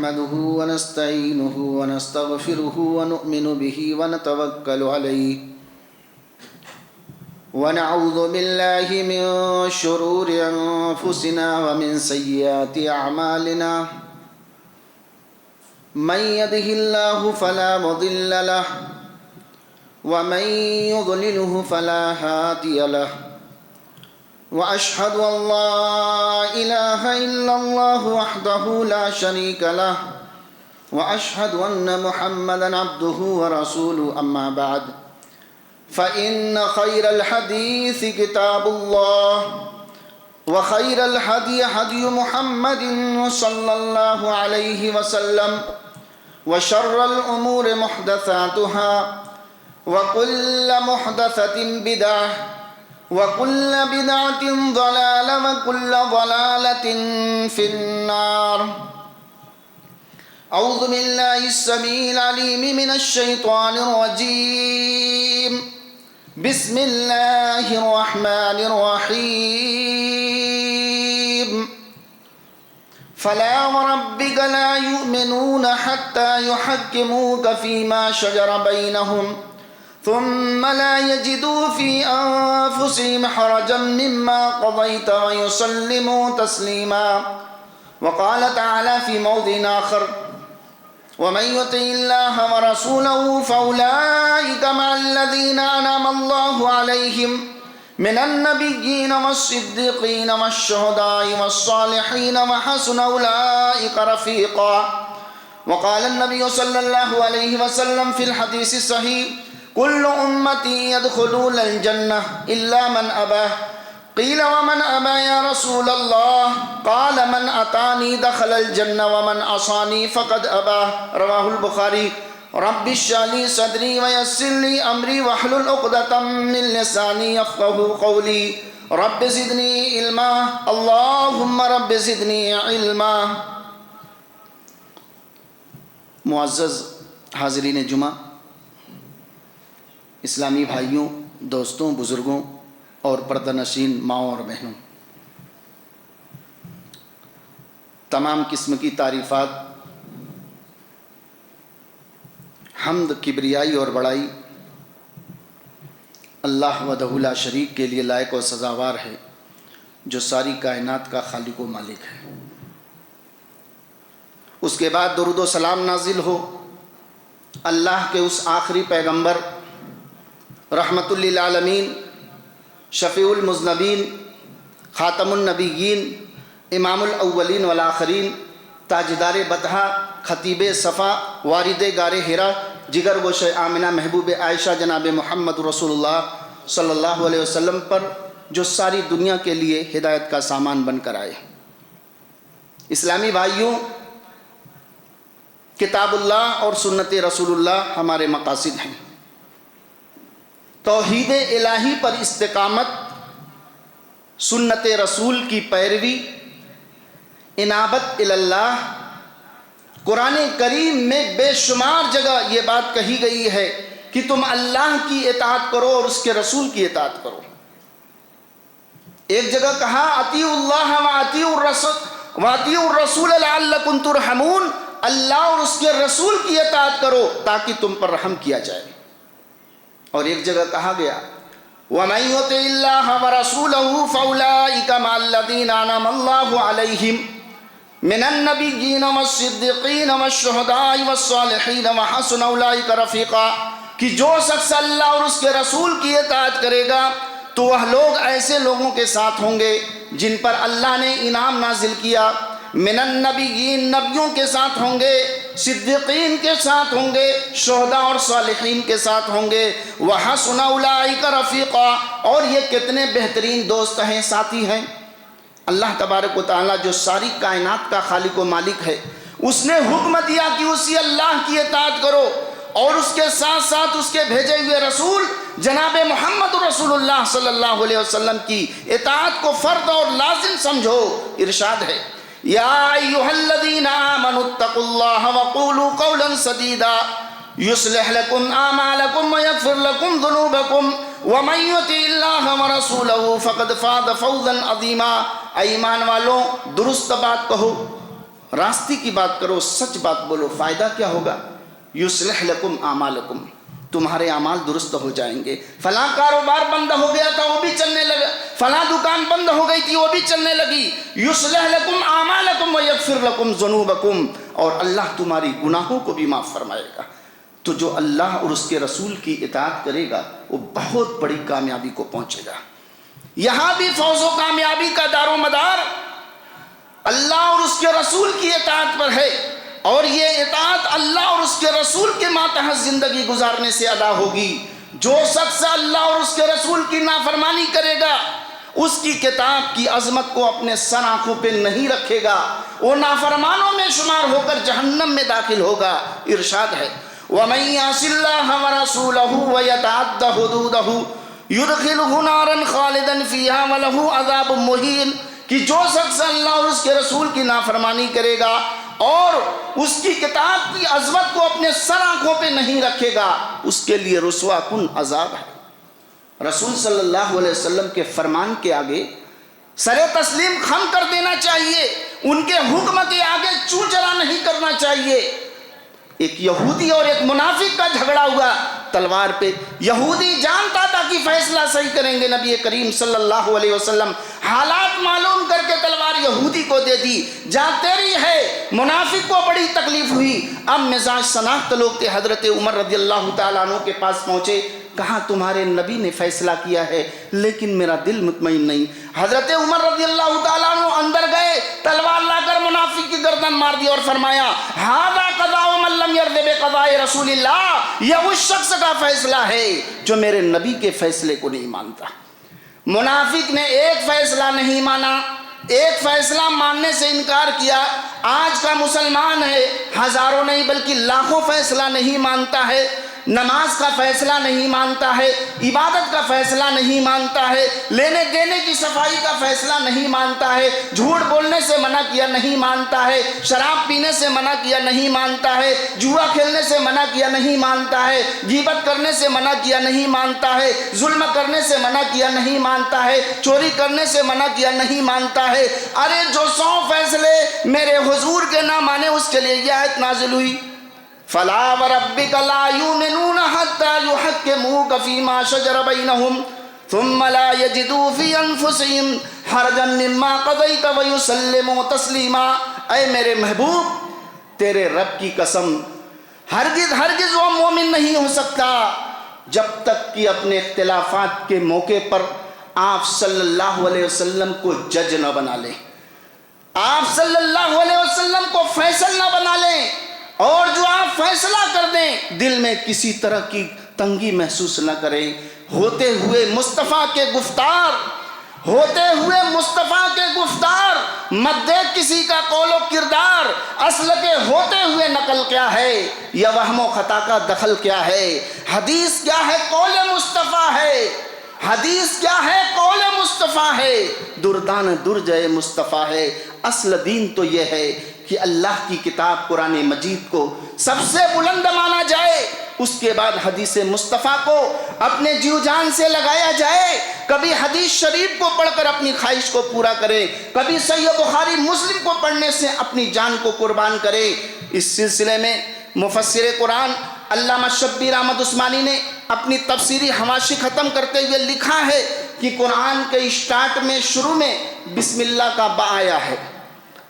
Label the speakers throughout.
Speaker 1: نحمده ونستعينه ونستغفره ونؤمن به ونتوكل عليه ونعوذ بالله من شرور أنفسنا ومن سيئات أعمالنا من يهده الله فلا مضل له ومن يضلله فلا هادي له وأشهد أن لا إله إلا الله وحده لا شريك له وأشهد أن محمدا عبده ورسوله أما بعد فإن خير الحديث كتاب الله وخير الهدي هدي محمد صلى الله عليه وسلم وشر الأمور محدثاتها وكل محدثة بدعة وكل بدعة ضلالة وكل ضلالة في النار. أعوذ بالله السميع العليم من الشيطان الرجيم. بسم الله الرحمن الرحيم. فلا وربك لا يؤمنون حتى يحكموك فيما شجر بينهم ثم لا يجدوا في أنفسهم حرجا مما قضيت ويسلموا تسليما. وقال تعالى في موضع آخر: ومن يطع الله ورسوله فأولئك مع الذين أنعم الله عليهم من النبيين والصديقين والشهداء والصالحين وحسن أولئك رفيقا. وقال النبي صلى الله عليه وسلم في الحديث الصحيح: كل أمتي يدخلون الجنة إلا من أبى. قيل ومن أبى يا رسول الله؟ قال من أطاعني دخل الجنة ومن عصاني فقد أبى. رواه البخاري. رب اشرح لي صدري ويسر لي أمري واحلل عقدة من لساني يفقهوا قولي. رب زدني علما. اللهم رب زدني علما. معزز حاضرین جمعہ، اسلامی بھائیوں، دوستوں، بزرگوں اور پردہ نشین ماؤں اور بہنوں، تمام قسم کی تعریفات، حمد، کبریائی اور بڑائی اللہ وحدہ لا شریک کے لیے لائق و سزاوار ہے، جو ساری کائنات کا خالق و مالک ہے۔ اس کے بعد درود و سلام نازل ہو اللہ کے اس آخری پیغمبر، رحمت للعالمین، شفیع المذنبین، خاتم النبیین، امام الاولین والآخرین، تاجدار بطحہ، خطیب صفا، وارد غار حرا، جگر گوشہ آمنہ، محبوب عائشہ، جناب محمد رسول اللہ صلی اللہ علیہ وسلم پر، جو ساری دنیا کے لیے ہدایت کا سامان بن کر آئے۔ اسلامی بھائیوں، کتاب اللہ اور سنت رسول اللہ ہمارے مقاصد ہیں۔ توحید الہی پر استقامت، سنت رسول کی پیروی، انابت اللہ۔ قرآن کریم میں بے شمار جگہ یہ بات کہی گئی ہے کہ تم اللہ کی اطاعت کرو اور اس کے رسول کی اطاعت کرو۔ ایک جگہ کہا اطیعوا اللہ واطیعوا الرسول لعلکم ترحمون، اللہ اور اس کے رسول کی اطاعت کرو تاکہ تم پر رحم کیا جائے۔ اور ایک جگہ کہا گیا وَمَن يُطِعِ اللَّهَ وَرَسُولَهُ فَأُولَئِكَ مَعَ الَّذِينَ أَنْعَمَ اللَّهُ عَلَيْهِمْ مِنَ النَّبِيِّينَ وَالصِّدِّيقِينَ وَالشُّهَدَاءِ وَالصَّالِحِينَ وَحَسُنَ أُولَئِكَ رَفِيقًا، کہ جو شخص اللہ اور اس کے رسول کی اطاعت کرے گا تو وہ لوگ ایسے لوگوں کے ساتھ ہوں گے جن پر اللہ نے انعام نازل کیا۔ من النبیین، نبیوں کے ساتھ ہوں گے، صدیقین کے ساتھ ہوں گے، شہداء اور صالحین کے ساتھ ہوں گے۔ وحسن اولئک رفیقا، اور یہ کتنے بہترین دوست ہیں، ساتھی ہیں۔ اللہ تبارک و تعالیٰ جو ساری کائنات کا خالق و مالک ہے، اس نے حکم دیا کہ اسی اللہ کی اطاعت کرو اور اس کے ساتھ ساتھ اس کے بھیجے ہوئے رسول جناب محمد رسول اللہ صلی اللہ علیہ وسلم کی اطاعت کو فرض اور لازم سمجھو۔ ارشاد ہے یا ایھا الذین آمنوا اتقوا اللہ وقولوا قولا سدیدا یصلح لکم اعمالکم ویغفر لکم ذنوبکم ومن یطع اللہ ورسولہ فقد فاز فوزا عظیما۔ اے ایمان والوں، درست بات کہو، راستے کی بات کرو، سچ بات بولو، فائدہ کیا ہوگا؟ یصلح لکم اعمالکم، تمہارے اعمال درست ہو جائیں گے۔ فلاں کاروبار بند ہو گیا تھا وہ بھی چلنے لگا، فلاں دکان بند ہو گئی تھی وہ بھی چلنے لگی۔ یصلح لکم اعمالکم ویغفر لکم ذنوبکم، اور اللہ تمہاری گناہوں کو بھی معاف فرمائے گا۔ تو جو اللہ اور اس کے رسول کی اطاعت کرے گا وہ بہت بڑی کامیابی کو پہنچے گا۔ یہاں بھی فوز و کامیابی کا دار و مدار اللہ اور اس کے رسول کی اطاعت پر ہے، اور یہ اطاعت اللہ اور اس کے رسول کے ماتحت زندگی گزارنے سے ادا ہوگی۔ جو شخص اللہ اور اس کے رسول کی نافرمانی کرے گا، اس کی کتاب کی عظمت کو اپنے سر آنکھوں پہ نہیں رکھے گا، وہ نافرمانوں میں شمار ہو کر جہنم میں داخل ہوگا۔ ارشاد ہے وَمَن يَعْصِ اللَّهَ وَرَسُولَهُ وَيَتَعَدَّ حُدُودَهُ يُدْخِلْهُ نَارًا خَالِدًا فِيهَا وَلَهُ عَذَابٌ مُهِينٌ، کہ جو شخص اللہ اور اس کے رسول کی نافرمانی کرے گا اور اس کی کتاب کی عظمت کو اپنے سر آنکھوں پہ نہیں رکھے گا، اس کے لیے رسوا کن عذاب ہے۔ رسول صلی اللہ علیہ وسلم کے فرمان کے آگے سر تسلیم خم کر دینا چاہیے، ان کے حکم کے آگے چوں چرا نہیں کرنا چاہیے۔ ایک یہودی اور ایک منافق کا جھگڑا ہوا تلوار پہ، یہودی جانتا تھا کہ فیصلہ صحیح کریں گے، نبی کریم صلی اللہ علیہ وسلم حالات معلوم کر کے تلوار یہودی کو دے دی، جہاں تیری ہے۔ منافق کو بڑی تکلیف ہوئی، اب مزاج شناخت لوگ تھے، حضرت عمر رضی اللہ تعالیٰ عنہ کے پاس پہنچے، کہا تمہارے نبی نے فیصلہ کیا ہے لیکن میرا دل مطمئن نہیں۔ حضرت عمر رضی اللہ تعالیٰ عنہ اندر گئے، تلوار لا کر منافق کی گردن مار دی اور فرمایا ھذا قضاء من لم یرض بقضاء رسول اللہ، یہ اس شخص کا فیصلہ ہے جو میرے نبی کے فیصلے کو نہیں مانتا۔ منافق نے ایک فیصلہ نہیں مانا، ایک فیصلہ ماننے سے انکار کیا۔ آج کا مسلمان ہے، ہزاروں نہیں بلکہ لاکھوں فیصلہ نہیں مانتا ہے، نماز کا فیصلہ نہیں مانتا ہے، عبادت کا فیصلہ نہیں مانتا ہے، لینے دینے کی صفائی کا فیصلہ نہیں مانتا ہے، جھوٹ بولنے سے منع کیا نہیں مانتا ہے، شراب پینے سے منع کیا نہیں مانتا ہے، جوا کھیلنے سے منع کیا نہیں مانتا ہے، غیبت کرنے سے منع کیا نہیں مانتا ہے، ظلم کرنے سے منع کیا نہیں مانتا ہے، چوری کرنے سے منع کیا نہیں مانتا ہے۔ ارے جو 100 فیصلے میرے حضور کے نہ مانے، اس کے لیے یہ آیت نازل ہوئی فَلَا وَرَبِّكَ لَا يُؤْمِنُونَ حَتَّى يُحَكِّمُوكَ فِي مَا شَجَرَ بَيْنَهُمْ ثُمَّ لَا يَجِدُوا فِي أَنفُسِهِمْ حَرَجًا مِّمَّا قَضَيْتَ وَيُسَلِّمُوا تَسْلِيمًا۔ اے میرے محبوب، تیرے رب کی قسم، ہرگز ہرگز وہ مومن نہیں ہو سکتا جب تک کہ اپنے اختلافات کے موقع پر آپ صلی اللہ علیہ وسلم کو جج نہ بنا لیں، آپ صلی اللہ علیہ وسلم کو فیصل نہ بنا لیں، اور جو آپ فیصلہ کر دیں دل میں کسی طرح کی تنگی محسوس نہ کریں۔ ہوتے ہوئے مصطفیٰ کے گفتار، ہوتے ہوئے مصطفیٰ کے گفتار، مت دیکھ کسی کا قول و کردار، اصل کے ہوتے ہوئے نقل کیا ہے یا وہم و خطا کا دخل کیا ہے۔ حدیث کیا ہے؟ قول مصطفیٰ ہے، حدیث کیا ہے؟ قول مصطفیٰ ہے، دردان درجہ مصطفیٰ ہے۔ اصل دین تو یہ ہے کہ اللہ کی کتاب قرآن مجید کو سب سے بلند مانا جائے، اس کے بعد حدیث مصطفیٰ کو اپنے جیو جان سے لگایا جائے۔ کبھی حدیث شریف کو پڑھ کر اپنی خواہش کو پورا کرے، کبھی صحیح بخاری مسلم کو پڑھنے سے اپنی جان کو قربان کرے۔ اس سلسلے میں مفسر قرآن علامہ شبیر احمد عثمانی نے اپنی تفسیری حواشی ختم کرتے ہوئے لکھا ہے کہ قرآن کے اسٹارٹ میں، شروع میں بسم اللہ کا با آیا ہے۔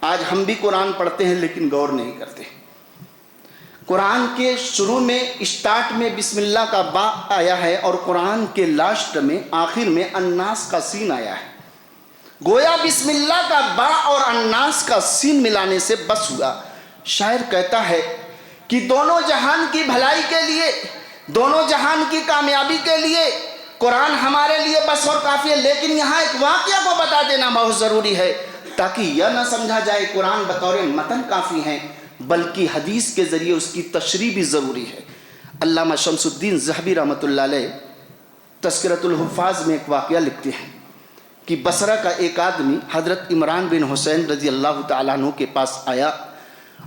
Speaker 1: آج ہم بھی قرآن پڑھتے ہیں لیکن غور نہیں کرتے۔ قرآن کے شروع میں، اسٹارٹ میں بسم اللہ کا با آیا ہے، اور قرآن کے لاسٹ میں، آخر میں الناس کا سین آیا ہے۔ گویا بسم اللہ کا با اور الناس کا سین ملانے سے بس ہوا۔ شاعر کہتا ہے کہ دونوں جہان کی بھلائی کے لیے، دونوں جہان کی کامیابی کے لیے قرآن ہمارے لیے بس اور کافی ہے، لیکن یہاں ایک واقعہ کو بتا دینا بہت ضروری ہے تاکہ یہ نہ سمجھا جائے قرآن بطور متن کافی ہیں، بلکہ حدیث کے ذریعے اس کی تشریح بھی ضروری ہے۔ علامہ شمس الدین ذہبی رحمۃ اللہ علیہ تذکرۃ الحفاظ میں ایک واقعہ لکھتے ہیں کہ بصرہ کا ایک آدمی حضرت عمران بن حسین رضی اللہ تعالیٰ عنہ کے پاس آیا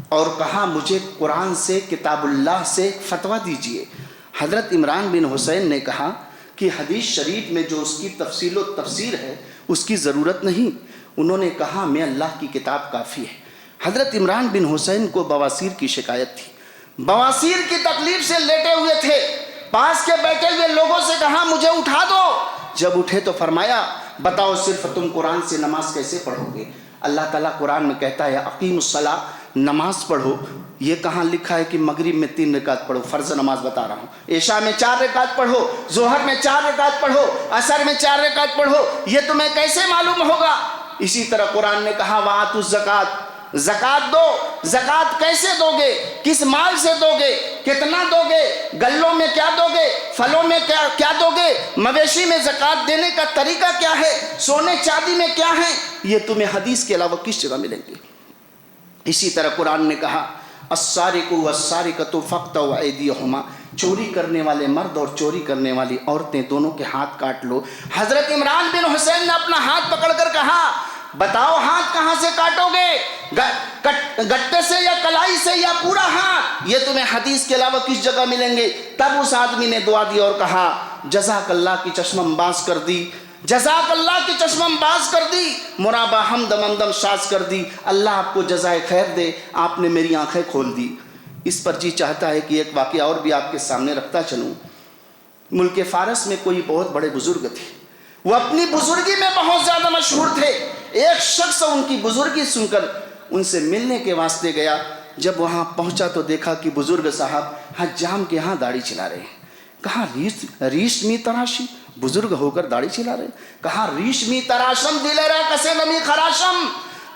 Speaker 1: اور کہا مجھے قرآن سے، کتاب اللہ سے فتویٰ دیجئے۔ حضرت عمران بن حسین نے کہا کہ حدیث شریف میں جو اس کی تفصیل و تفسیر ہے اس کی ضرورت نہیں۔ انہوں نے کہا میں اللہ کی کتاب کافی ہے۔ حضرت عمران بن حسین کو بواسیر کی شکایت تھی، بواسیر کی تکلیف سے لیٹے ہوئے تھے، پاس کے بیٹھے ہوئے لوگوں سے کہا مجھے اٹھا دو، جب اٹھے تو فرمایا بتاؤ صرف تم قرآن سے نماز کیسے پڑھو گے؟ اللہ تعالیٰ قرآن میں کہتا ہے اقیم الصلاۃ، نماز پڑھو، یہ کہاں لکھا ہے کہ مغرب میں 3 رکعت پڑھو؟ فرض نماز بتا رہا ہوں، عشاء میں 4 رکعت پڑھو، ظہر میں 4 رکعت پڑھو، عصر میں 4 رکعت پڑھو، یہ تمہیں کیسے معلوم ہوگا؟ اسی طرح قرآن نے کہا وَآتُوا الزَّکَاۃَ، زکات دو، زکات کیسے دو گے؟ کس مال سے دو گے؟ کتنا دو گے؟ گلوں میں کیا دو گے؟ پھلوں میں کیا دو گے؟ مویشی میں زکات دینے کا طریقہ کیا ہے؟ سونے چاندی میں کیا ہے؟ یہ تمہیں حدیث کے علاوہ کس جگہ ملیں گے؟ اسی طرح قرآن نے کہا السارق والسارقۃ فاقطعوا ایدیہما، چوری کرنے والے مرد اور چوری کرنے والی عورتیں دونوں کے ہاتھ کاٹ لو۔ حضرت عمران بن حسین نے اپنا ہاتھ پکڑ کر کہا بتاؤ ہاتھ کہاں سے کاٹو گے؟ گٹے سے یا کلائی سے یا پورا ہاتھ؟ یہ تمہیں حدیث کے علاوہ کس جگہ ملیں گے؟ تب اس آدمی نے دعا دی اور کہا جزاک اللہ کی چشمم باز کر دی، جزاک اللہ کی چشمم باز کر دی، مرابا حمد ممدم شاز کر دی، اللہ آپ کو جزائے خیر دے، آپ نے میری آنکھیں کھول دی۔ اس پر جی چاہتا ہے کہ ایک واقعہ اور بھی آپ کے سامنے رکھتا چلوں۔ ملک فارس میں کوئی بہت بڑے بزرگ تھے، وہ اپنی بزرگی میں بہت زیادہ مشہور تھے۔ ایک شخص ان کی بزرگی سن کر ان سے ملنے کے واسطے گیا، جب وہاں پہنچا تو دیکھا کہ بزرگ صاحب حجام کے ہاں داڑھی چلا رہے ہیں۔ کہا ریشمی تراشی، بزرگ ہو کر داڑھی چلا رہے ہیں؟ کہا ریشمی تراشم دلرا کسے نمی خراشم،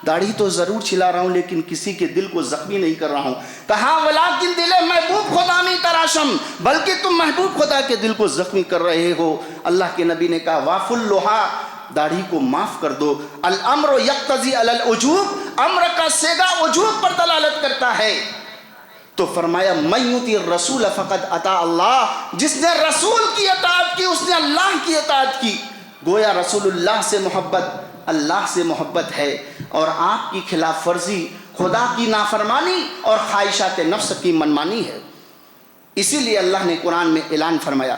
Speaker 1: داڑھی تو ضرور چلا رہا ہوں لیکن کسی کے دل کو زخمی نہیں کر رہا ہوں۔ کہا ولیکن دل محبوب خدا میں تراشم، بلکہ تم محبوب خدا کے دل کو زخمی کر رہے ہو۔ اللہ کے نبی نے کہا واف اللحا، داڑھی کو معاف کر دو، الامر یقتضی علی الوجوب، امر کا صیغہ وجوب پر دلالت کرتا ہے۔ تو فرمایا من یطیع الرسول فقد اطاع اللہ، جس نے رسول کی اطاعت کی اس نے اللہ کی اطاعت کی۔ گویا رسول اللہ سے محبت اللہ سے محبت ہے، اور آپ کی خلاف ورزی خدا کی نافرمانی اور خواہشات نفس کی منمانی ہے۔ اسی لیے اللہ نے قرآن میں اعلان فرمایا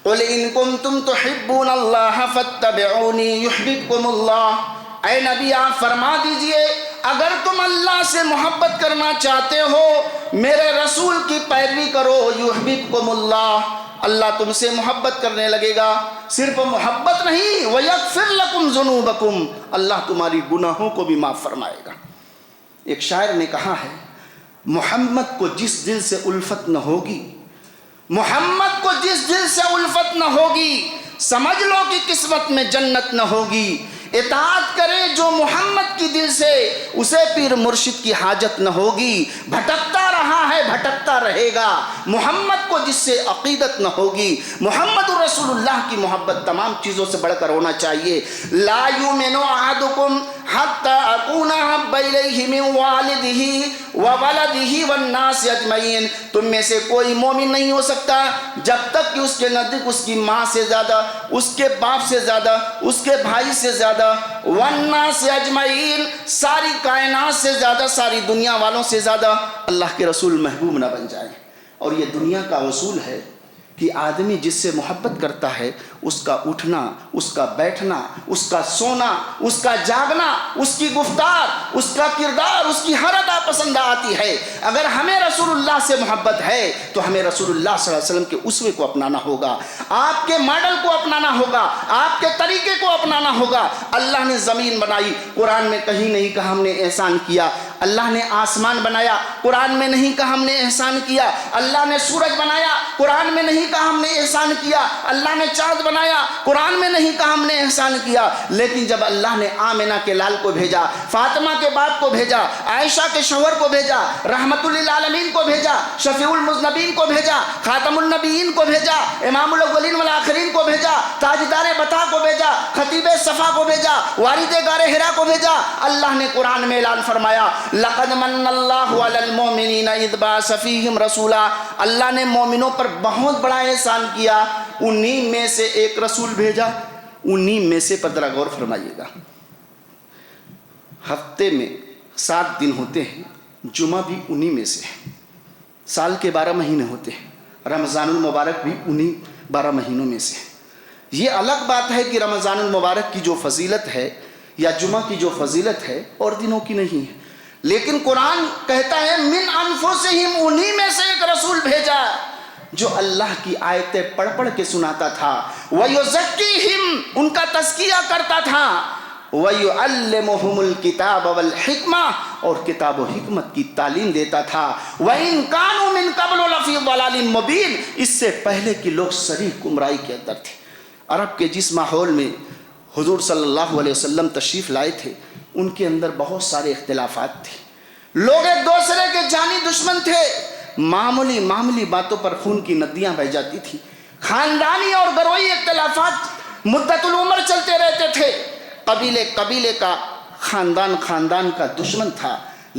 Speaker 1: قل ان کنتم تحبون اللہ فاتبعونی یحببکم اللہ، اے نبی آپ فرما دیجئے اگر تم اللہ سے محبت کرنا چاہتے ہو میرے رسول کی پیروی کرو، یحببکم اللہ، اللہ تم سے محبت کرنے لگے گا۔ صرف محبت نہیں وَيَغْفِرْ لَكُمْ ذُنُوبَكُمْ، اللہ تمہاری گناہوں کو بھی معاف فرمائے گا۔ ایک شاعر نے کہا ہے محمد کو جس دل سے الفت نہ ہوگی، محمد کو جس دل سے الفت نہ ہوگی، سمجھ لو کہ قسمت میں جنت نہ ہوگی۔ اطاعت کرے جو محمد کی دل سے، اسے پیر مرشد کی حاجت نہ ہوگی۔ بھٹکتا رہا ہے بھٹکتا رہے گا، محمد کو جس سے عقیدت نہ ہوگی۔ محمد رسول اللہ کی محبت تمام چیزوں سے بڑھ کر ہونا چاہیے۔ لا یؤمن احدکم حتی اکون احب الیہ من والدہ وولدہ والناس اجمعین، تم میں سے کوئی مومن نہیں ہو سکتا جب تک کہ اس کے نزدیک اس کی ماں سے زیادہ، اس کے باپ سے زیادہ، اس کے بھائی سے زیادہ، والناس اجمعین، ساری کائنات سے زیادہ، ساری دنیا والوں سے زیادہ اللہ کے رسول محبوب نہ بن جائے۔ اور یہ دنیا کا اصول ہے کہ آدمی جس سے محبت کرتا ہے اس کا اٹھنا، اس کا بیٹھنا، اس کا سونا، اس کا جاگنا، اس کی گفتار، اس کا کردار، اس کی ہر ادا پسند آتی ہے۔ اگر ہمیں رسول اللہ سے محبت ہے تو ہمیں رسول اللہ صلی اللہ علیہ وسلم کے اسوے کو اپنانا ہوگا، آپ کے ماڈل کو اپنانا ہوگا، آپ کے طریقے کو اپنانا ہوگا۔ اللہ نے زمین بنائی، قرآن میں کہیں نہیں کہا ہم نے احسان کیا۔ اللہ نے آسمان بنایا، قرآن میں نہیں کہا ہم نے احسان کیا۔ اللہ نے سورج بنایا، قرآن میں نہیں کہا ہم نے احسان کیا۔ اللہ نے چاند بنایا، قرآن میں نہیں کہا ہم نے احسان کیا۔ لیکن جب اللہ نے آمنہ کے لال کو بھیجا، فاطمہ کے باپ کو بھیجا، عائشہ کے شوہر کو بھیجا، رحمت للعالمین کو بھیجا، شفیع المذنبین کو بھیجا، خاتم النبیین کو بھیجا، امام الاولین والآخرین کو بھیجا، تاجدار بتا کو بھیجا، خطیب صفا کو بھیجا، وارد غار حرا کو بھیجا۔ اللہ نے قرآن میں اعلان فرمایا لقد من اللہ علی المؤمنین اذ بعث فیہم رسولا، اللہ نے مومنوں پر بہت بڑا احسان کیا، انہی میں سے ایک رسول بھیجا۔ انہی میں سے پر ذرا غور فرمائیے گا، ہفتے میں 7 دن ہوتے ہیں، جمعہ بھی انہی میں سے ہے، سال کے 12 مہینے ہوتے ہیں، رمضان المبارک بھی انہی 12 مہینوں میں سے ہے۔ یہ الگ بات ہے کہ رمضان المبارک کی جو فضیلت ہے یا جمعہ کی جو فضیلت ہے اور دنوں کی نہیں ہے، لیکن قرآن کہتا ہے من انفسہم، انہی میں سے ایک رسول بھیجا جو اللہ کی آیتیں پڑھ پڑھ کے سناتا تھا، وَيُزَكِّيهِمْ، ان کا تزکیہ کرتا تھا، وَيُعَلِّمُهُمُ الْكِتَابَ وَالْحِكْمَةَ، اور کتاب و حکمت کی تعلیم دیتا تھا، وَإِن كَانُوا مِن قَبْلُ لَفِي ضَلَالٍ مُبِينٍ، اس سے پہلے کہ لوگ صریح گمراہی کے اندر تھے۔ عرب کے جس ماحول میں حضور صلی اللہ علیہ وسلم تشریف لائے تھے، ان کے اندر بہت سارے اختلافات تھے، لوگ ایک دوسرے کے جانی دشمن تھے، معمولی باتوں پر خون کی ندیاں بہہ جاتی تھی، خاندانی اور گروہی اختلافات مدت العمر چلتے رہتے تھے، قبیلے کا خاندان کا دشمن تھا،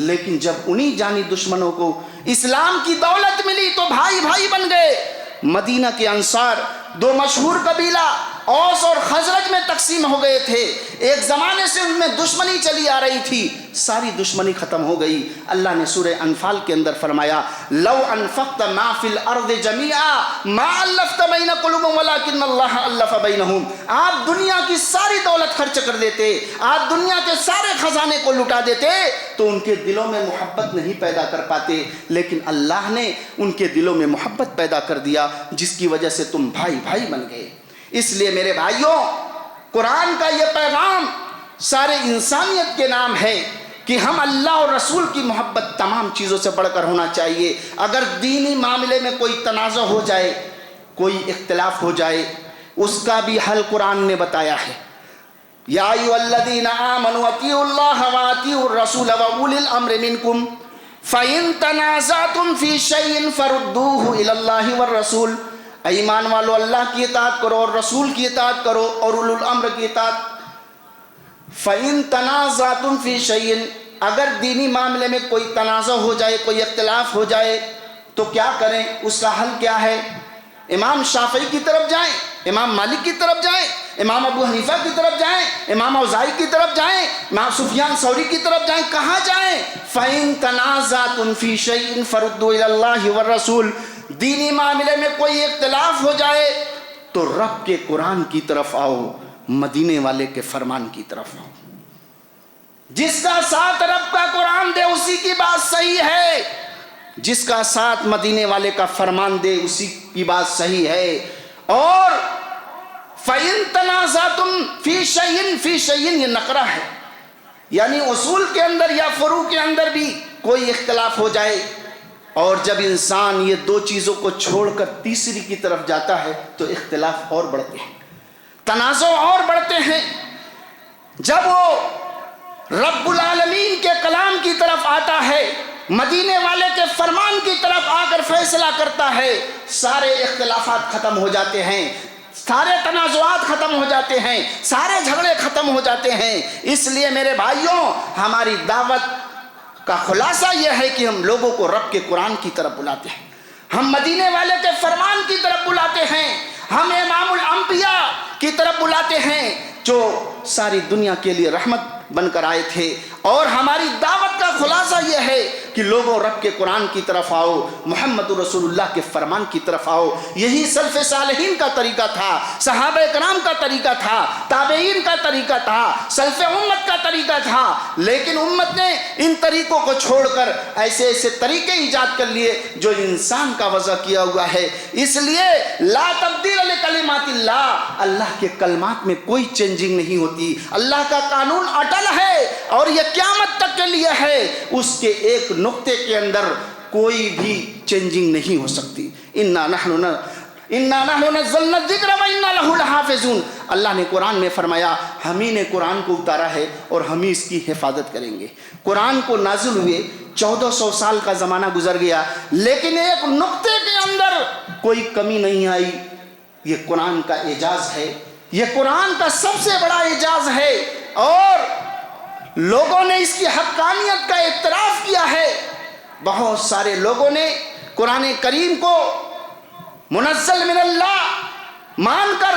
Speaker 1: لیکن جب انہی جانی دشمنوں کو اسلام کی دولت ملی تو بھائی بن گئے۔ مدینہ کے انصار دو مشہور قبیلہ اوس اور خزرج میں تقسیم ہو گئے تھے، ایک زمانے سے ان میں دشمنی چلی آ رہی تھی، ساری دشمنی ختم ہو گئی۔ اللہ نے سورہ انفال کے اندر فرمایا لو انفقت ما فی الارض جميعا ما الفت بین قلوبهم ولکن اللہ الف بینہم، آپ دنیا کی ساری دولت خرچ کر دیتے، آپ دنیا کے سارے خزانے کو لٹا دیتے تو ان کے دلوں میں محبت نہیں پیدا کر پاتے، لیکن اللہ نے ان کے دلوں میں محبت پیدا کر دیا، جس کی وجہ سے تم بھائی بن گئے۔ اس لیے میرے بھائیوں، قرآن کا یہ پیغام سارے انسانیت کے نام ہے کہ ہم اللہ اور رسول کی محبت تمام چیزوں سے بڑھ کر ہونا چاہیے۔ اگر دینی معاملے میں کوئی تنازع ہو جائے، کوئی اختلاف ہو جائے، اس کا بھی حل قرآن نے بتایا ہے۔ یا ایھا الذین آمنوا اطیعوا اللہ واطیعوا الرسول واولی الامر منکم فإن تنازعتم فی شیء فردوہ الی اللہ والرسول، اے ایمان والو اللہ کی اطاعت کرو اور رسول کی اطاعت کرو اور اولو الامر کی اطاعت۔ فَإِن تَنَازَعْتُمْ فِي شَيْءٍ، اگر دینی معاملے میں کوئی تنازع ہو جائے، کوئی اختلاف ہو جائے تو کیا کریں؟ اس کا حل کیا ہے؟ امام شافعی کی طرف جائیں، امام مالک کی طرف جائیں، امام ابو حنیفہ کی طرف جائیں، امام اوزاعی کی طرف جائیں، امام سفیان ثوری کی طرف جائیں، کہاں جائیں؟ فَإِن تَنَازَعْتُمْ فِي شَيْءٍ فَرُدُّوهُ إِلَى اللَّهِ وَالرَّسُولِ، دینی معاملے میں کوئی اختلاف ہو جائے تو رب کے قرآن کی طرف آؤ، مدینے والے کے فرمان کی طرف آؤ۔ جس کا ساتھ رب کا قرآن دے اسی کی بات صحیح ہے، جس کا ساتھ مدینے والے کا فرمان دے اسی کی بات صحیح ہے۔ اور فَإِن تَنَازَعْتُمْ فِي شَيْءٍ یہ نقرہ ہے، یعنی اصول کے اندر یا فروع کے اندر بھی کوئی اختلاف ہو جائے، اور جب انسان یہ دو چیزوں کو چھوڑ کر تیسری کی طرف جاتا ہے تو اختلاف اور بڑھتے ہیں، تنازع اور بڑھتے ہیں۔ جب وہ رب العالمین کے کلام کی طرف آتا ہے، مدینے والے کے فرمان کی طرف آ کر فیصلہ کرتا ہے، سارے اختلافات ختم ہو جاتے ہیں، سارے تنازعات ختم ہو جاتے ہیں، سارے جھگڑے ختم ہو جاتے ہیں۔ اس لیے میرے بھائیوں، ہماری دعوت کا خلاصہ یہ ہے کہ ہم لوگوں کو رب کے قرآن کی طرف بلاتے ہیں، ہم مدینے والے کے فرمان کی طرف بلاتے ہیں، ہم امام الانبیاء کی طرف بلاتے ہیں جو ساری دنیا کے لیے رحمت بن کر آئے تھے۔ اور ہماری دعوت کا خلاصہ یہ ہے کہ لوگوں رب کے قرآن کی طرف آؤ، محمد رسول اللہ کے فرمان کی طرف آؤ۔ یہی سلف صالحین کا طریقہ تھا، صحابہ کرام کا طریقہ تھا، تابعین کا طریقہ تھا، سلف امت کا طریقہ تھا، لیکن امت نے ان طریقوں کو چھوڑ کر ایسے طریقے ایجاد کر لیے جو انسان کا وضع کیا ہوا ہے۔ اس لیے لا تبدیل لکلمات اللہ، اللہ کے کلمات میں کوئی چینجنگ نہیں ہوتی، اللہ کا قانون اٹل ہے اور یہ قیامت تک کے لیے ہے، اس کے ایک نقطے کے اندر کوئی بھی چینجنگ نہیں ہو سکتی۔ انا نحن نزلنا الذکر وانا لہ لحافظون، اللہ نے قرآن میں فرمایا ہم ہی نے قرآن کو اتارا ہے اور ہم ہی اس کی حفاظت کریں گے۔ قرآن کو نازل ہوئے 1400 سال کا زمانہ گزر گیا، لیکن ایک نقطے کے اندر کوئی کمی نہیں آئی۔ یہ قرآن کا اعجاز ہے، یہ قرآن کا سب سے بڑا اعجاز ہے، اور لوگوں نے اس کی حقانیت کا اعتراف کیا ہے۔ بہت سارے لوگوں نے قرآن کریم کو منزل من اللہ مان کر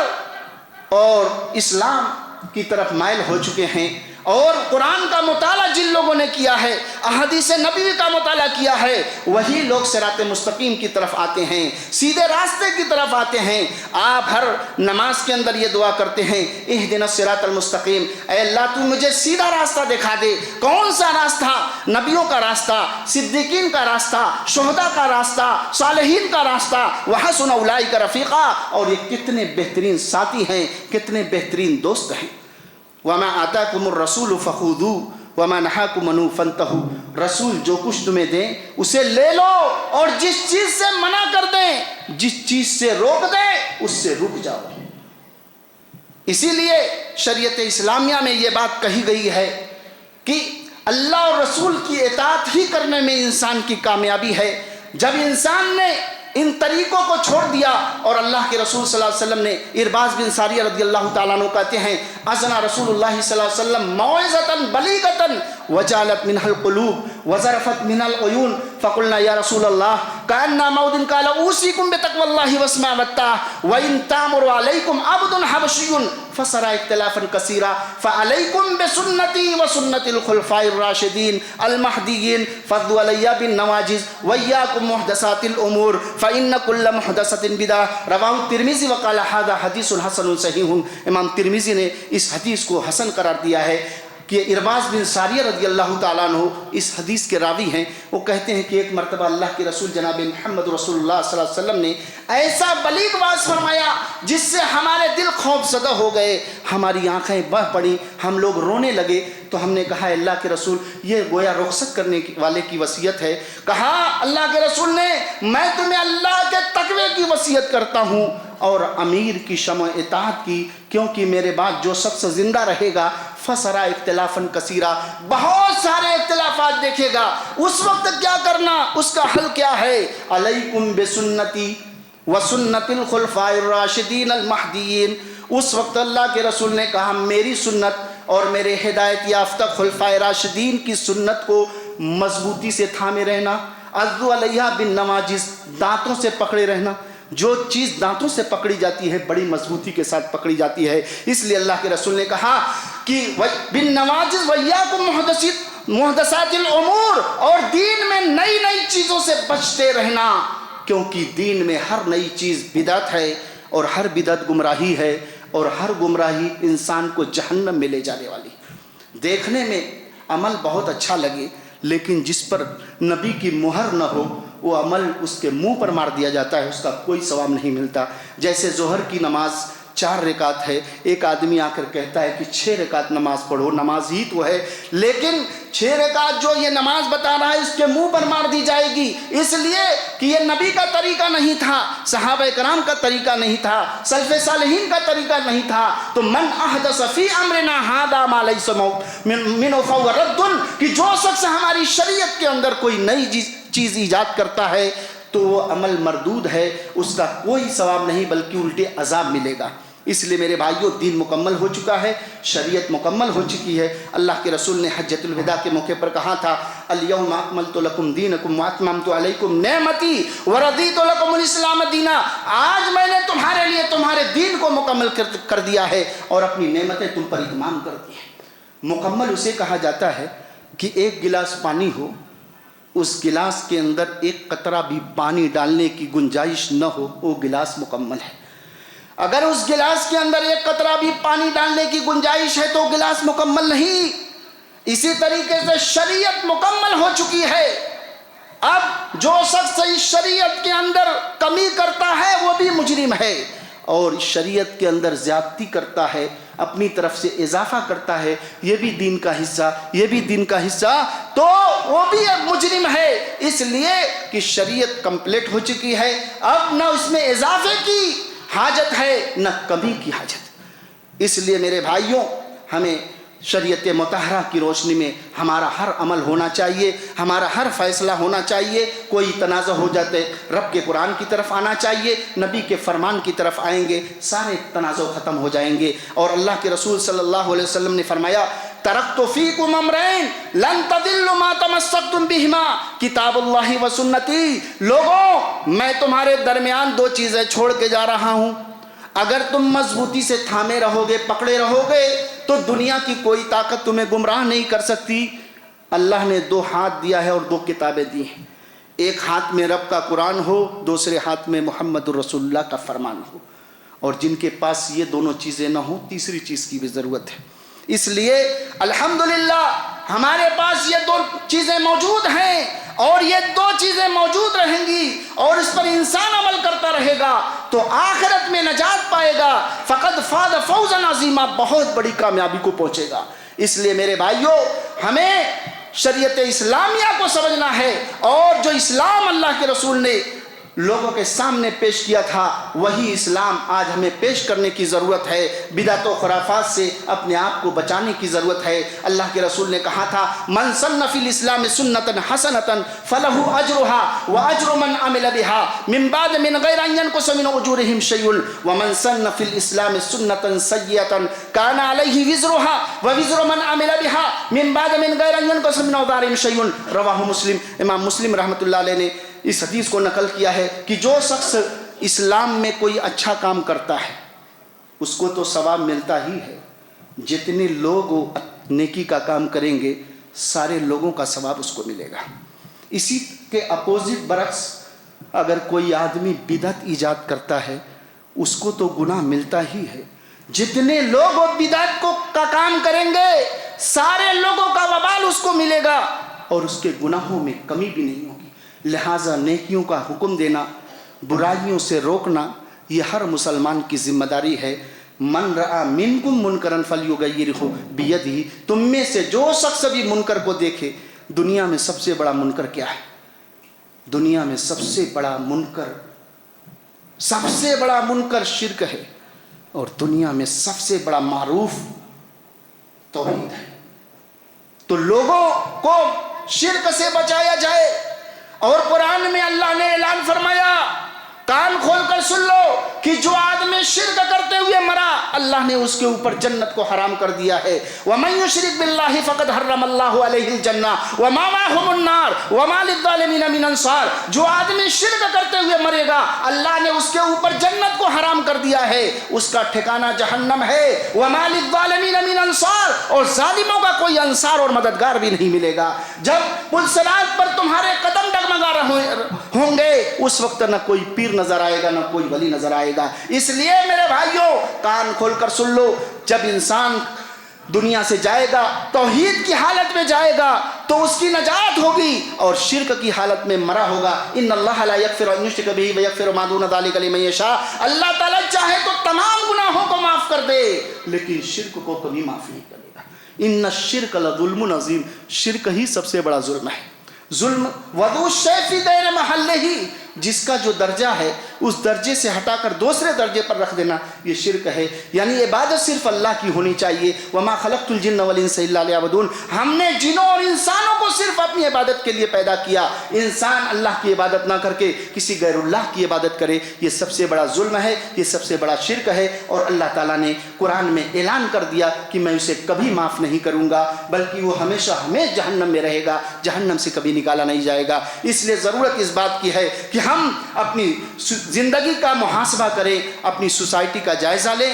Speaker 1: اور اسلام کی طرف مائل ہو چکے ہیں، اور قرآن کا مطالعہ جن لوگوں نے کیا ہے، احادیث نبوی کا مطالعہ کیا ہے، وہی لوگ صراط مستقیم کی طرف آتے ہیں، سیدھے راستے کی طرف آتے ہیں۔ آپ ہر نماز کے اندر یہ دعا کرتے ہیں، اہدنا الصراط المستقیم، اے اللہ تو مجھے سیدھا راستہ دکھا دے۔ کون سا راستہ؟ نبیوں کا راستہ، صدیقین کا راستہ، شہداء کا راستہ، صالحین کا راستہ، وحسن اولئک رفیقا۔ اور یہ کتنے بہترین ساتھی ہیں، کتنے بہترین دوست ہیں۔ وما آتاکم الرسول فخذوہ وما نہاکم عنہ فانتہوا۔ رسول جو کچھ تمہیں دیں اسے لے لو، اور جس چیز سے منع کر دیں، جس چیز سے روک دیں، اس سے رک جاؤ۔ اسی لیے شریعت اسلامیہ میں یہ بات کہی گئی ہے کہ اللہ اور رسول کی اطاعت ہی کرنے میں انسان کی کامیابی ہے۔ جب انسان نے ان طریقوں کو چھوڑ دیا، اور اللہ کے رسول صلی اللہ علیہ وسلم نے، ارباز بن ساریہ رضی اللہ تعالیٰ عنہ کہتے ہیں، اذن رسول اللہ صلی اللہ علیہ وسلم موعظۃ بلیغۃ وجالت منها القلوب وذرفت منها العیون فقلنا یا رسول اللہ کأن موعظ قال اوصیکم بتقوی اللہ واسمع والطاعۃ وان تامر علیکم عبد حبشی فسرى اختلافا کثیرا فعلیکم بسنتی وسنت الخلفاء الراشدین المہدیین فضوا علی بالنواجذ وایاکم محدثات الامور فإن كل محدثة بدعة۔ رواہ الترمذی وقال هذا حدیث حسن صحیح۔ امام ترمذی نے اس حدیث کو حسن قرار دیا ہے کہ ارباز بن ساریہ رضی اللہ تعالیٰ عنہ اس حدیث کے راوی ہیں۔ وہ کہتے ہیں کہ ایک مرتبہ اللہ کے رسول جناب محمد رسول اللہ صلی اللہ علیہ وسلم نے ایسا بلیغ واعظ فرمایا جس سے ہمارے دل خوف زدہ ہو گئے، ہماری آنکھیں بہہ پڑیں، ہم لوگ رونے لگے۔ تو ہم نے کہا اللہ کے رسول یہ گویا رخصت کرنے والے کی وصیت ہے۔ کہا اللہ کے رسول نے میں تمہیں اللہ کے تقوی کی وصیت کرتا ہوں اور امیر کی شمع اطاعت کی، کیونکہ میرے بعد جو شخص زندہ رہے گا فسرا اختلافاً کثیرا، بہت سارے اختلافات دیکھے گا۔ اس وقت کیا کرنا؟ اس کا حل کیا ہے؟ علیکم بسنتی وسنت الخلفاء الراشدین المہدیین۔ اس وقت اللہ کے رسول نے کہا میری سنت اور میرے ہدایت یافتہ خلفائے راشدین کی سنت کو مضبوطی سے تھامے رہنا، عضوا علیہا بالنواجذ، دانتوں سے پکڑے رہنا۔ جو چیز دانتوں سے پکڑی جاتی ہے بڑی مضبوطی کے ساتھ پکڑی جاتی ہے۔ اس لیے اللہ کے رسول نے کہا کہ بالنواجذ وایاکم محدثات الامور، اور دین میں نئی نئی چیزوں سے بچتے رہنا، کیونکہ دین میں ہر نئی چیز بدعت ہے، اور ہر بدعت گمراہی ہے، اور ہر گمراہی انسان کو جہنم میں لے جانے والی۔ دیکھنے میں عمل بہت اچھا لگے، لیکن جس پر نبی کی مہر نہ ہو وہ عمل اس کے منہ پر مار دیا جاتا ہے، اس کا کوئی ثواب نہیں ملتا۔ جیسے ظہر کی نماز 4 رکعت ہے، ایک آدمی آ کر کہتا ہے کہ 6 رکعت نماز پڑھو، نماز ہی تو ہے، لیکن 6 رکعت جو یہ نماز بتا رہا ہے اس کے منہ پر مار دی جائے گی، اس لیے کہ یہ نبی کا طریقہ نہیں تھا، صحابہ کرام کا طریقہ نہیں تھا، سلف صالحین کا طریقہ نہیں تھا۔ تو من احدث فی امرنا ھذا ما لیس منہ فہو رد، کہ جو شخص ہماری شریعت کے اندر کوئی نئی چیز ایجاد کرتا ہے تو وہ عمل مردود ہے، اس کا کوئی ثواب نہیں بلکہ الٹے عذاب ملے گا۔ اس لیے میرے بھائیوں دین مکمل ہو چکا ہے، شریعت مکمل ہو چکی ہے۔ اللہ کے رسول نے حجۃ الوداع کے موقع پر کہا تھا الیوم اکملت لکم دینکم واتممت علیکم نعمتی ورضیت لکم الاسلام دینا، آج میں نے تمہارے لیے تمہارے دین کو مکمل کر دیا ہے اور اپنی نعمتیں تم پر اتمام کر دی ہیں۔ مکمل اسے کہا جاتا ہے کہ ایک گلاس پانی ہو، اس گلاس کے اندر ایک قطرہ بھی پانی ڈالنے کی گنجائش نہ ہو، وہ گلاس مکمل ہے۔ اگر اس گلاس کے اندر ایک قطرہ بھی پانی ڈالنے کی گنجائش ہے تو گلاس مکمل نہیں۔ اسی طریقے سے شریعت مکمل ہو چکی ہے، اب جو شخص اس شریعت کے اندر کمی کرتا ہے وہ بھی مجرم ہے، اور شریعت کے اندر زیادتی کرتا ہے، اپنی طرف سے اضافہ کرتا ہے، یہ بھی دین کا حصہ، یہ بھی دین کا حصہ، تو وہ بھی مجرم ہے۔ اس لیے کہ شریعت کمپلیٹ ہو چکی ہے، اب نہ اس میں اضافے کی حاجت ہے نہ کمی کی حاجت۔ اس لیے میرے بھائیوں ہمیں شریعت مطہرہ کی روشنی میں ہمارا ہر عمل ہونا چاہیے، ہمارا ہر فیصلہ ہونا چاہیے۔ کوئی تنازع ہو جاتے رب کے قرآن کی طرف آنا چاہیے، نبی کے فرمان کی طرف آئیں گے، سارے تنازع ختم ہو جائیں گے۔ اور اللہ کے رسول صلی اللہ علیہ وسلم نے فرمایا ترکت فیکم امرین لن تضلوا ما تمسکتم بہما کتاب اللہ و سنتی۔ لوگوں میں تمہارے درمیان 2 چیزیں چھوڑ کے جا رہا ہوں، اگر تم مضبوطی سے تھامے رہو گے، پکڑے رہو گے تو دنیا کی کوئی طاقت تمہیں گمراہ نہیں کر سکتی۔ اللہ نے 2 ہاتھ دیا ہے اور 2 کتابیں دی ہیں، ایک ہاتھ میں رب کا قرآن ہو، دوسرے ہاتھ میں محمد الرسول اللہ کا فرمان ہو، اور جن کے پاس یہ دونوں چیزیں نہ ہوں تیسری چیز کی بھی ضرورت ہے۔ اس لیے الحمدللہ ہمارے پاس یہ 2 چیزیں موجود ہیں، اور یہ 2 چیزیں موجود رہیں گی، اور اس پر انسان عمل کرتا رہے گا تو آخرت میں نجات پائے گا، فقد فاز فوزا عظیما، بہت بڑی کامیابی کو پہنچے گا۔ اس لیے میرے بھائیوں، ہمیں شریعت اسلامیہ کو سمجھنا ہے، اور جو اسلام اللہ کے رسول نے لوگوں کے سامنے پیش کیا تھا وہی اسلام آج ہمیں پیش کرنے کی ضرورت ہے۔ بدعت و خرافات سے اپنے آپ کو بچانے کی ضرورت ہے۔ اللہ کے رسول نے کہا تھا من سن فی الاسلام سنتا حسنتا فلہ اجرها واجر من عمل بها من بعد من غیر ان ينقص من اجورهم شیء ومن سن فی الاسلام سنتا سیئتا کان علیہ وزرها ووزر من عمل بها من بعد من غیر ان ينقص من اوزارهم شیء۔ رواہ مسلم، امام مسلم رحمۃ اللہ علیہ نے اس حدیث کو نقل کیا ہے کہ جو شخص اسلام میں کوئی اچھا کام کرتا ہے اس کو تو ثواب ملتا ہی ہے، جتنے لوگ نیکی کا کام کریں گے سارے لوگوں کا ثواب اس کو ملے گا۔ اسی کے اپوزٹ برعکس اگر کوئی آدمی بدعت ایجاد کرتا ہے اس کو تو گناہ ملتا ہی ہے، جتنے لوگ بدعت کا کام کریں گے سارے لوگوں کا وبال اس کو ملے گا، اور اس کے گناہوں میں کمی بھی نہیں ہوگی۔ لہٰذا نیکیوں کا حکم دینا، برائیوں سے روکنا، یہ ہر مسلمان کی ذمہ داری ہے۔ من رأى منکم منکرا فلیغیرہ بیدہ، تم میں سے جو شخص بھی منکر کو دیکھے، دنیا میں سب سے بڑا منکر کیا ہے؟ دنیا میں سب سے بڑا منکر شرک ہے، اور دنیا میں سب سے بڑا معروف توحید ہے۔ تو لوگوں کو شرک سے بچایا جائے، اور قرآن میں اللہ نے اعلان فرمایا، کان کھول کر سن لو کہ جو آدمی شرک کرتے ہوئے مرا اللہ نے اس کے اوپر جنت کو حرام کر دیا ہے۔ وَمَن يُشْرِكْ بِاللَّهِ فَقَدْ حَرَّمَ اللَّهُ عَلَيْهِ الْجَنَّةَ وَمَأْوَاهُ النَّارُ وَمَا لِلظَّالِمِينَ مِنْ أَنصَارٍ۔ جو آدمی شرک کرتے ہوئے مرے گا اللہ نے اس کے اوپر جنت کو حرام کر دیا ہے، اس کا ٹھکانہ جہنم ہے۔ وَمَا لِلظَّالِمِينَ مِنْ أَنصَارٍ، اور ظالموں کا کوئی انصار اور مددگار بھی نہیں ملے گا۔ جب پل صراط پر تمہارے قدم ڈگمگا رہے ہوں گے اس وقت نہ کوئی پیر نظر آئے گا نہ کوئی ولی نظر آئے گا۔ اس لیے میرے بھائیوں کان کھول کر سن لو، جب انسان دنیا سے جائے گا توحید کی حالت میں جائے گا تو اس کی نجات ہوگی، اور شرک کی حالت میں مرا ہوگا۔ ان اللہ لا یغفر ان یشرک بہ ویغفر ما دون ذلک لمن یشاء، اللہ تعالیٰ چاہے تو تمام گناہوں کو معاف کر دے لیکن شرک کو کبھی معاف نہیں کرے گا۔ ان الشرک لظلم عظیم، شرک ہی سب سے بڑا ظلم ہے۔ ظلم وضع الشیء فی غیر محلہ، جس کا جو درجہ ہے اس درجے سے ہٹا کر دوسرے درجے پر رکھ دینا یہ شرک ہے۔ یعنی عبادت صرف اللہ کی ہونی چاہیے۔ وما خلقت الجن والانس الا لیعبدون، ہم نے جنوں اور انسانوں کو صرف اپنی عبادت کے لیے پیدا کیا۔ انسان اللہ کی عبادت نہ کر کے کسی غیر اللہ کی عبادت کرے یہ سب سے بڑا ظلم ہے، یہ سب سے بڑا شرک ہے، اور اللہ تعالیٰ نے قرآن میں اعلان کر دیا کہ میں اسے کبھی معاف نہیں کروں گا، بلکہ وہ ہمیشہ ہمیشہ جہنم میں رہے گا، جہنم سے کبھی نکالا نہیں جائے گا۔ اس لیے ضرورت اس بات کی ہے کہ ہم اپنی زندگی کا محاسبہ کریں، اپنی سوسائٹی کا جائزہ لیں،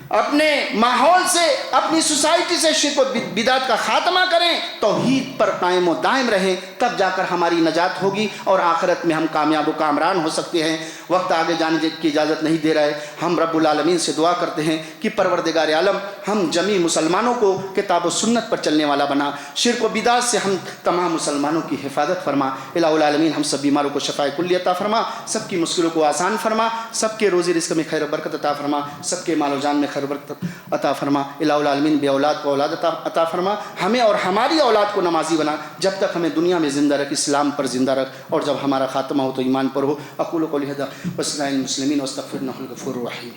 Speaker 1: اپنے ماحول سے، اپنی سوسائٹی سے شرک و بدعت کا خاتمہ کریں، توحید پر قائم و دائم رہیں، تب جا کر ہماری نجات ہوگی اور آخرت میں ہم کامیاب و کامران ہو سکتے ہیں۔ وقت آگے جانے کی اجازت نہیں دے رہا ہے، ہم رب العالمین سے دعا کرتے ہیں کہ پروردگار عالم ہم جمیع مسلمانوں کو کتاب و سنت پر چلنے والا بنا، شرک و بدعت سے ہم تمام مسلمانوں کی حفاظت فرما۔ الہ العالمین ہم سب بیماروں کو شفاء کلی عطا فرما، سب کی مشکلوں کو آسان فرما، سب کے روزی رزق میں خیر و برکت عطا فرما، سب کے مال و جان میں خیر و برکت عطا فرما۔ الہ العالمین بے اولاد کو اولاد عطا فرما، ہمیں اور ہماری اولاد کو نمازی بنا، جب تک ہمیں دنیا میں زندہ رکھ، اسلام پر زندہ رکھ، اور جب ہمارا خاتمہ ہو تو ایمان پر ہو۔ اقول قولی ھذا واستغفر المسلمین واستغفر انہ الغفور الرحیم۔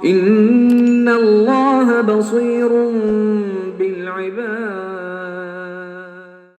Speaker 2: إن الله بصير